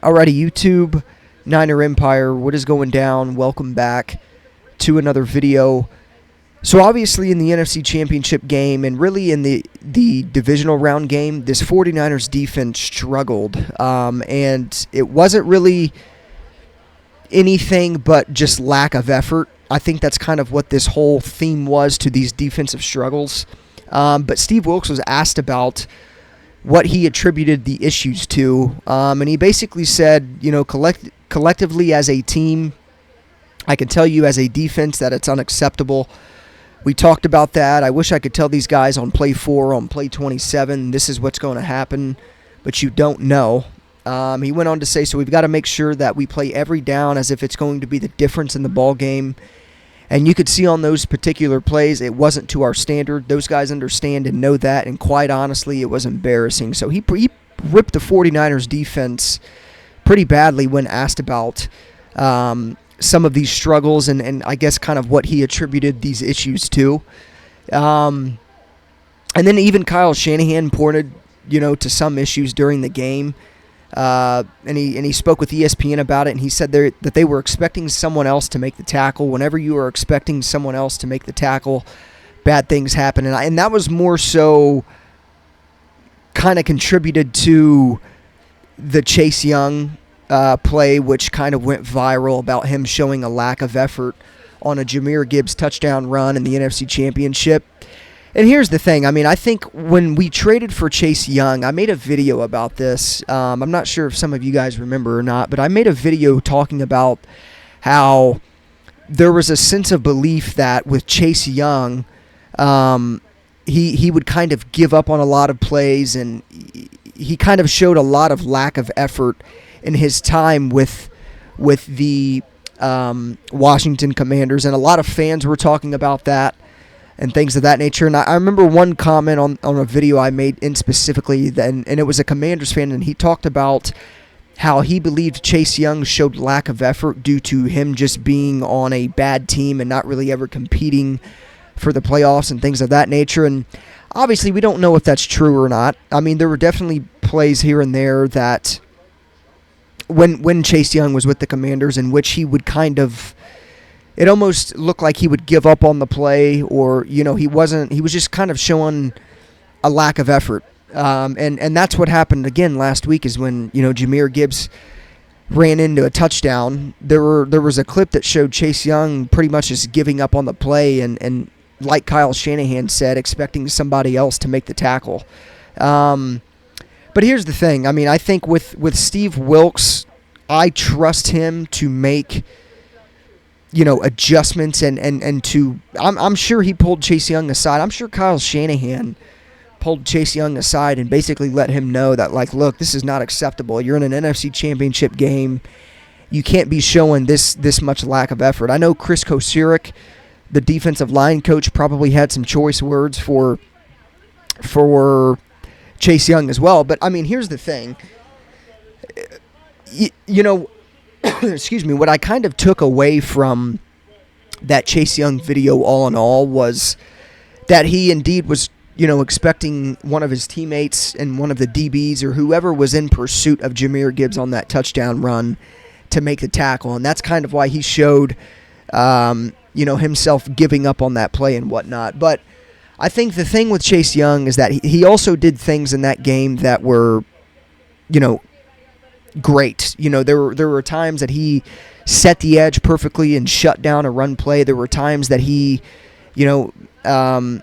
Alrighty, YouTube, Niner Empire, what is going down? Welcome back to another video. So obviously in the NFC Championship game and really in the divisional round game, this 49ers defense struggled. And it wasn't really anything but just lack of effort. I think that's kind of what this whole theme was to these defensive struggles. But Steve Wilks was asked about what he attributed the issues to, and he basically said, you know, collectively as a team, I can tell you as a defense that it's unacceptable. We talked about that. I wish I could tell these guys on play 4, on play 27, this is what's going to happen, but you don't know. He went on to say, so we've got to make sure that we play every down as if it's going to be the difference in the ball game. And you could see on those particular plays, it wasn't to our standard. Those guys understand and know that, and quite honestly, it was embarrassing. So he ripped the 49ers defense pretty badly when asked about some of these struggles and I guess kind of what he attributed these issues to. And then even Kyle Shanahan pointed, you know, to some issues during the game. And he spoke with ESPN about it, and he said that they were expecting someone else to make the tackle. Whenever you are expecting someone else to make the tackle, bad things happen. And that was more so kind of contributed to the Chase Young play, which kind of went viral about him showing a lack of effort on a Jahmyr Gibbs touchdown run in the NFC Championship. And here's the thing. I mean, I think when we traded for Chase Young, I made a video about this. I'm not sure if some of you guys remember or not, but I made a video talking about how there was a sense of belief that with Chase Young, he would kind of give up on a lot of plays, and he kind of showed a lot of lack of effort in his time with the Washington Commanders, and a lot of fans were talking about that and things of that nature. And I remember one comment on a video I made in specifically, and it was a Commanders fan, and he talked about how he believed Chase Young showed lack of effort due to him just being on a bad team and not really ever competing for the playoffs and things of that nature. And obviously we don't know if that's true or not. I mean, there were definitely plays here and there that when Chase Young was with the Commanders in which he would kind of, it almost looked like he would give up on the play, or, you know, he was just kind of showing a lack of effort. And that's what happened again last week, is when, you know, Jahmyr Gibbs ran into a touchdown. There was a clip that showed Chase Young pretty much just giving up on the play and like Kyle Shanahan said, expecting somebody else to make the tackle. But here's the thing. I mean, I think with Steve Wilks, I trust him to make, you know, adjustments and to, I'm sure he pulled Chase Young aside. I'm sure Kyle Shanahan pulled Chase Young aside and basically let him know that, like, look, this is not acceptable. You're in an NFC Championship game. You can't be showing this much lack of effort. I know Chris Kosirik, the defensive line coach, probably had some choice words for Chase Young as well. But, I mean, here's the thing. You know, excuse me, what I kind of took away from that Chase Young video all in all was that he indeed was, you know, expecting one of his teammates and one of the DBs or whoever was in pursuit of Jahmyr Gibbs on that touchdown run to make the tackle. And that's kind of why he showed, you know, himself giving up on that play and whatnot. But I think the thing with Chase Young is that he also did things in that game that were, you know, great. You know, there were times that he set the edge perfectly and shut down a run play. There were times that he, you know,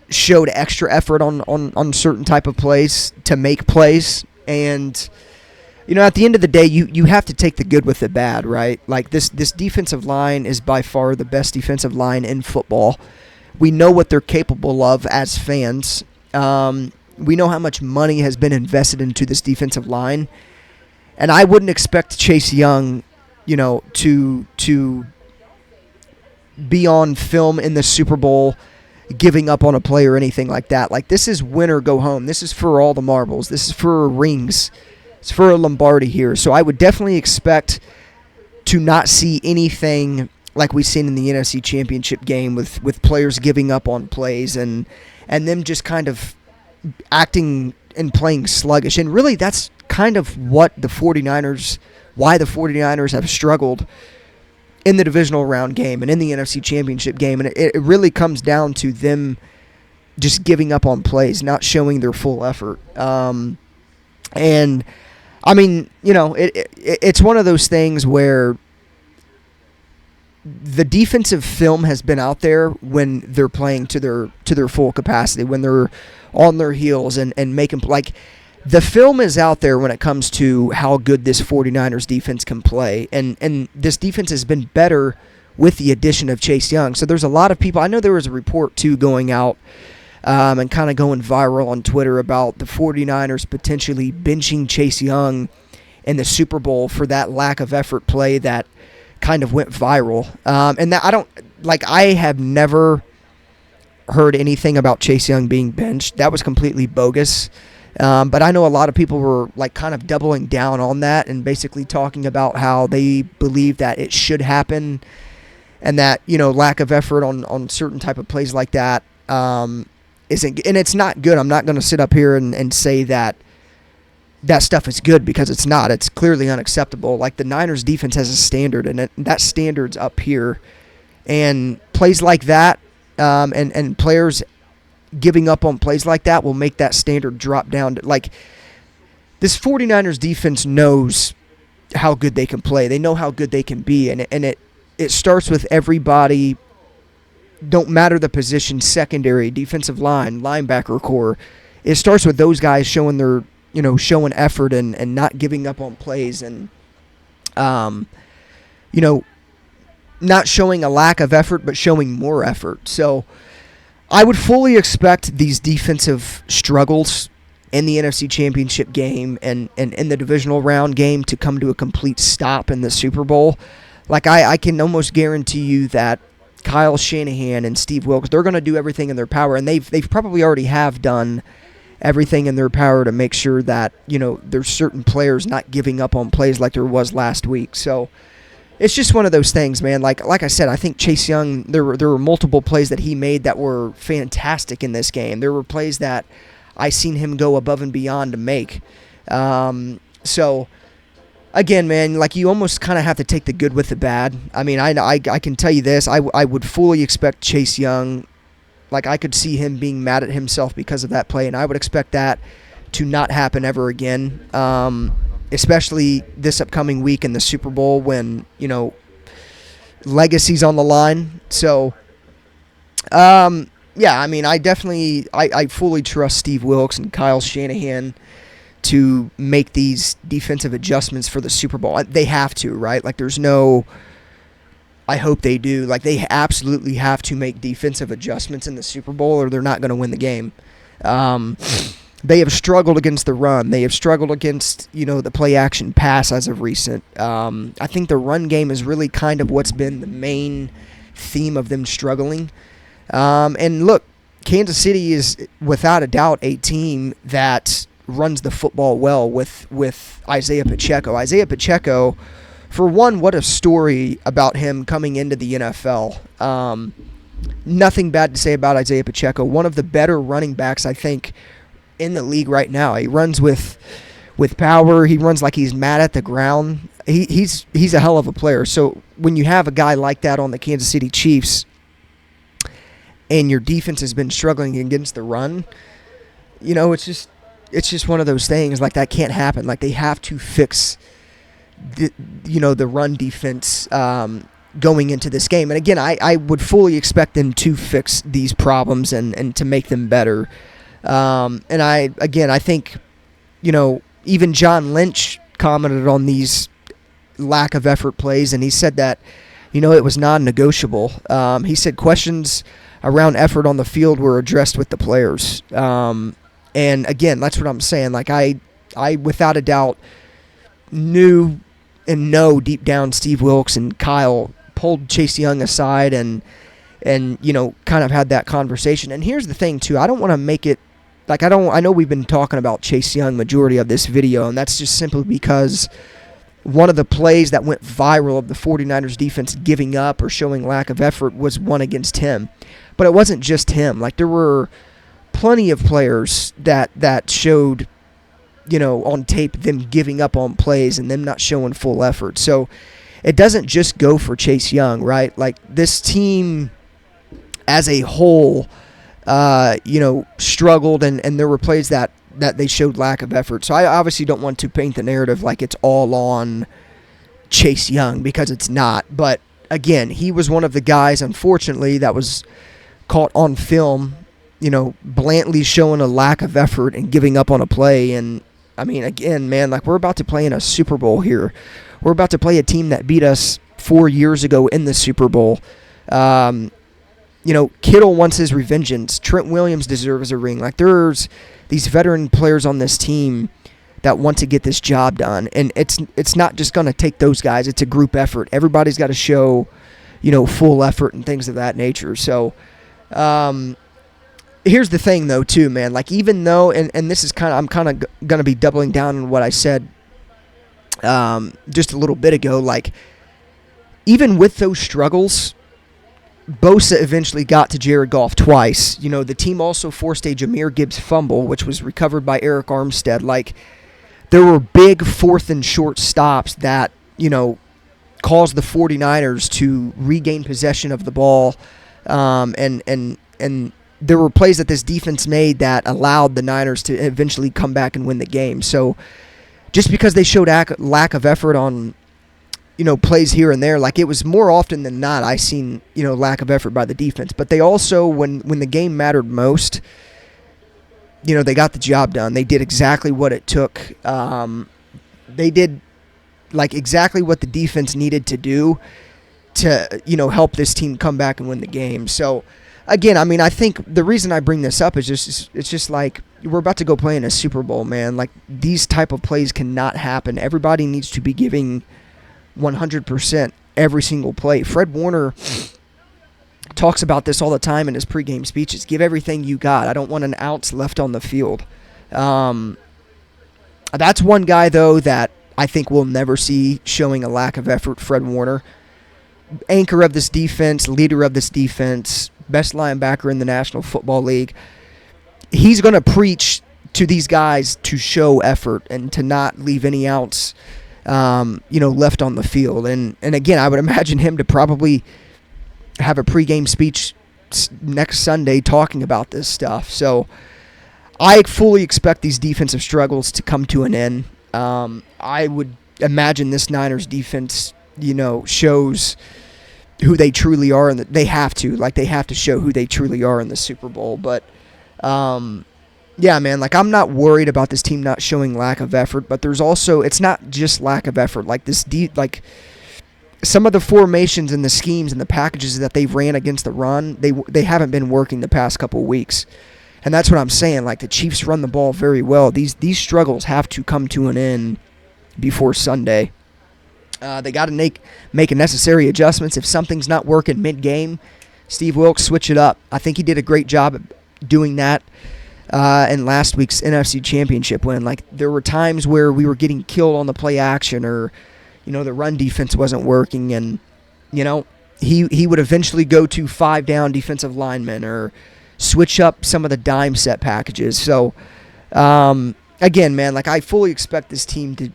showed extra effort on certain type of plays to make plays. And, you know, at the end of the day, you have to take the good with the bad, right? Like, this defensive line is by far the best defensive line in football. We know what they're capable of as fans. We know how much money has been invested into this defensive line. And I wouldn't expect Chase Young, you know, to be on film in the Super Bowl giving up on a play or anything like that. Like, this is win or go home. This is for all the marbles. This is for rings. It's for a Lombardi here. So I would definitely expect to not see anything like we've seen in the NFC Championship game with players giving up on plays and them just kind of acting and playing sluggish. And really that's kind of what the 49ers, why the 49ers have struggled in the divisional round game and in the NFC Championship game. And it really comes down to them just giving up on plays, not showing their full effort. And I mean, it's one of those things where the defensive film has been out there when they're playing to their full capacity, when they're on their heels and making, like, the film is out there when it comes to how good this 49ers defense can play. And this defense has been better with the addition of Chase Young. So there's a lot of people, I know there was a report too going out and kind of going viral on Twitter about the 49ers potentially benching Chase Young in the Super Bowl for that lack of effort play that kind of went viral. And that I have never heard anything about Chase Young being benched. That was completely bogus. But I know a lot of people were like kind of doubling down on that and basically talking about how they believe that it should happen and that, lack of effort on certain type of plays like that isn't, and it's not good. I'm not going to sit up here and say that stuff is good, because it's not. It's clearly unacceptable. Like, the Niners defense has a standard, and that standard's up here. And plays like that, and players giving up on plays like that will make that standard drop down. Like, this 49ers defense knows how good they can play. They know how good they can be, and it starts with everybody. Don't matter the position, secondary, defensive line, linebacker core. It starts with those guys showing their showing effort and not giving up on plays, and not showing a lack of effort, but showing more effort. So I would fully expect these defensive struggles in the NFC Championship game and in the divisional round game to come to a complete stop in the Super Bowl. Like, I can almost guarantee you that Kyle Shanahan and Steve Wilks, they're going to do everything in their power, and they've probably already have done everything in their power to make sure that, there's certain players not giving up on plays like there was last week. So it's just one of those things, man. Like I said, I think Chase Young, there were multiple plays that he made that were fantastic in this game. There were plays that I seen him go above and beyond to make. So again, man, like, you almost kind of have to take the good with the bad. I mean, I can tell you this. I would fully expect Chase Young, like, I could see him being mad at himself because of that play, and I would expect that to not happen ever again, especially this upcoming week in the Super Bowl when, legacy's on the line. So, yeah, I mean, I fully trust Steve Wilks and Kyle Shanahan to make these defensive adjustments for the Super Bowl. They have to, right? Like, there's no... I hope they do. Like, they absolutely have to make defensive adjustments in the Super Bowl or they're not going to win the game. They have struggled against the run. They have struggled against, the play-action pass as of recent. I think the run game is really kind of what's been the main theme of them struggling. And look, Kansas City is without a doubt a team that runs the football well with Isaiah Pacheco. Isaiah Pacheco, for one, what a story about him coming into the NFL. Nothing bad to say about Isaiah Pacheco. One of the better running backs, I think, in the league right now. He runs with power. He runs like he's mad at the ground. He's a hell of a player. So when you have a guy like that on the Kansas City Chiefs and your defense has been struggling against the run, it's just one of those things. Like, that can't happen. Like, they have to fix the run defense going into this game. And again, I would fully expect them to fix these problems and to make them better. And I think, even John Lynch commented on these lack of effort plays, and he said that, it was non-negotiable. He said questions around effort on the field were addressed with the players. And again, that's what I'm saying. Like, I without a doubt knew and know deep down Steve Wilks and Kyle pulled Chase Young aside and kind of had that conversation. And here's the thing too, I don't want to make it like I know we've been talking about Chase Young majority of this video, and that's just simply because one of the plays that went viral of the 49ers defense giving up or showing lack of effort was one against him. But it wasn't just him. Like, there were plenty of players that showed, on tape, them giving up on plays and them not showing full effort. So it doesn't just go for Chase Young, right? Like, this team as a whole, struggled, and there were plays that they showed lack of effort. So I obviously don't want to paint the narrative like it's all on Chase Young, because it's not. But again, he was one of the guys, unfortunately, that was caught on film, blatantly showing a lack of effort and giving up on a play. And I mean, again, man, like, we're about to play in a Super Bowl here. We're about to play a team that beat us 4 years ago in the Super Bowl. Kittle wants his revengeance. Trent Williams deserves a ring. Like, there's these veteran players on this team that want to get this job done. And it's not just going to take those guys. It's a group effort. Everybody's got to show, full effort and things of that nature. So, here's the thing, though, too, man. Like, even though, and this is I'm kind of going to be doubling down on what I said just a little bit ago. Like, even with those struggles, Bosa eventually got to Jared Goff twice. The team also forced a Jahmyr Gibbs fumble, which was recovered by Eric Armstead. Like, there were big 4th and short stops that, caused the 49ers to regain possession of the ball. And there were plays that this defense made that allowed the Niners to eventually come back and win the game. So just because they showed lack of effort on, plays here and there, like, it was more often than not I seen, lack of effort by the defense. But they also, when the game mattered most, they got the job done. They did exactly what it took. They did, like, exactly what the defense needed to do to, help this team come back and win the game. So, again, I mean, I think the reason I bring this up is it's just like, we're about to go play in a Super Bowl, man. Like, these type of plays cannot happen. Everybody needs to be giving 100% every single play. Fred Warner talks about this all the time in his pregame speeches. Give everything you got. I don't want an ounce left on the field. That's one guy, though, that I think we'll never see showing a lack of effort. Fred Warner, anchor of this defense, leader of this defense, best linebacker in the National Football League. He's going to preach to these guys to show effort and to not leave any ounce left on the field. And again, I would imagine him to probably have a pregame speech next Sunday talking about this stuff. So I fully expect these defensive struggles to come to an end. I would imagine this Niners defense, shows who they truly are, and they have to show who they truly are in the Super Bowl. But yeah, man, like, I'm not worried about this team not showing lack of effort, but there's also, it's not just lack of effort. Like, some of the formations and the schemes and the packages that they've ran against the run, they haven't been working the past couple of weeks. And that's what I'm saying. Like, the Chiefs run the ball very well. These struggles have to come to an end before Sunday. They got to make necessary adjustments. If something's not working mid-game, Steve Wilks, switch it up. I think he did a great job at doing that in last week's NFC Championship win. Like, there were times where we were getting killed on the play action, or, the run defense wasn't working, and, he would eventually go to 5-down defensive linemen or switch up some of the dime set packages. So, again, man, like, I fully expect this team to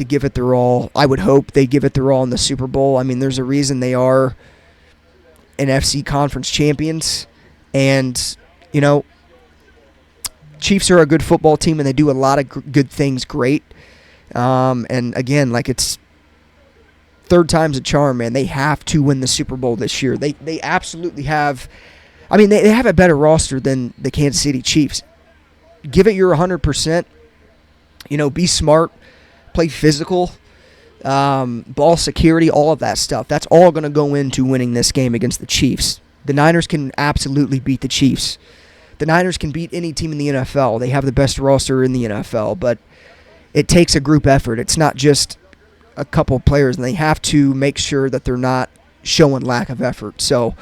give it their all. I would hope they give it their all in the Super Bowl. I mean, there's a reason they are NFC Conference champions, and, Chiefs are a good football team, and they do a lot of good things great. And again, like, it's third time's a charm, man. They have to win the Super Bowl this year. They absolutely have. I mean, they have a better roster than the Kansas City Chiefs. Give it your 100%. Be smart, play physical, ball security, all of that stuff. That's all going to go into winning this game against the Chiefs. The Niners can absolutely beat the Chiefs. The Niners can beat any team in the NFL. They have the best roster in the NFL, but it takes a group effort. It's not just a couple of players, and they have to make sure that they're not showing lack of effort. So,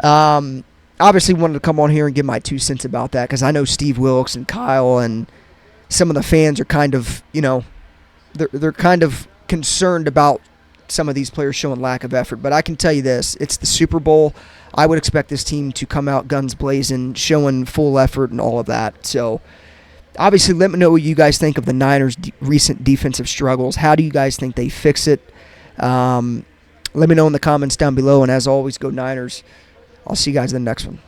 obviously wanted to come on here and give my 2 cents about that, because I know Steve Wilks and Kyle and some of the fans are kind of, they're kind of concerned about some of these players showing lack of effort. But I can tell you this, it's the Super Bowl. I would expect this team to come out guns blazing, showing full effort and all of that. So obviously, let me know what you guys think of the Niners' recent defensive struggles. How do you guys think they fix it? Let me know in the comments down below. And as always, go Niners. I'll see you guys in the next one.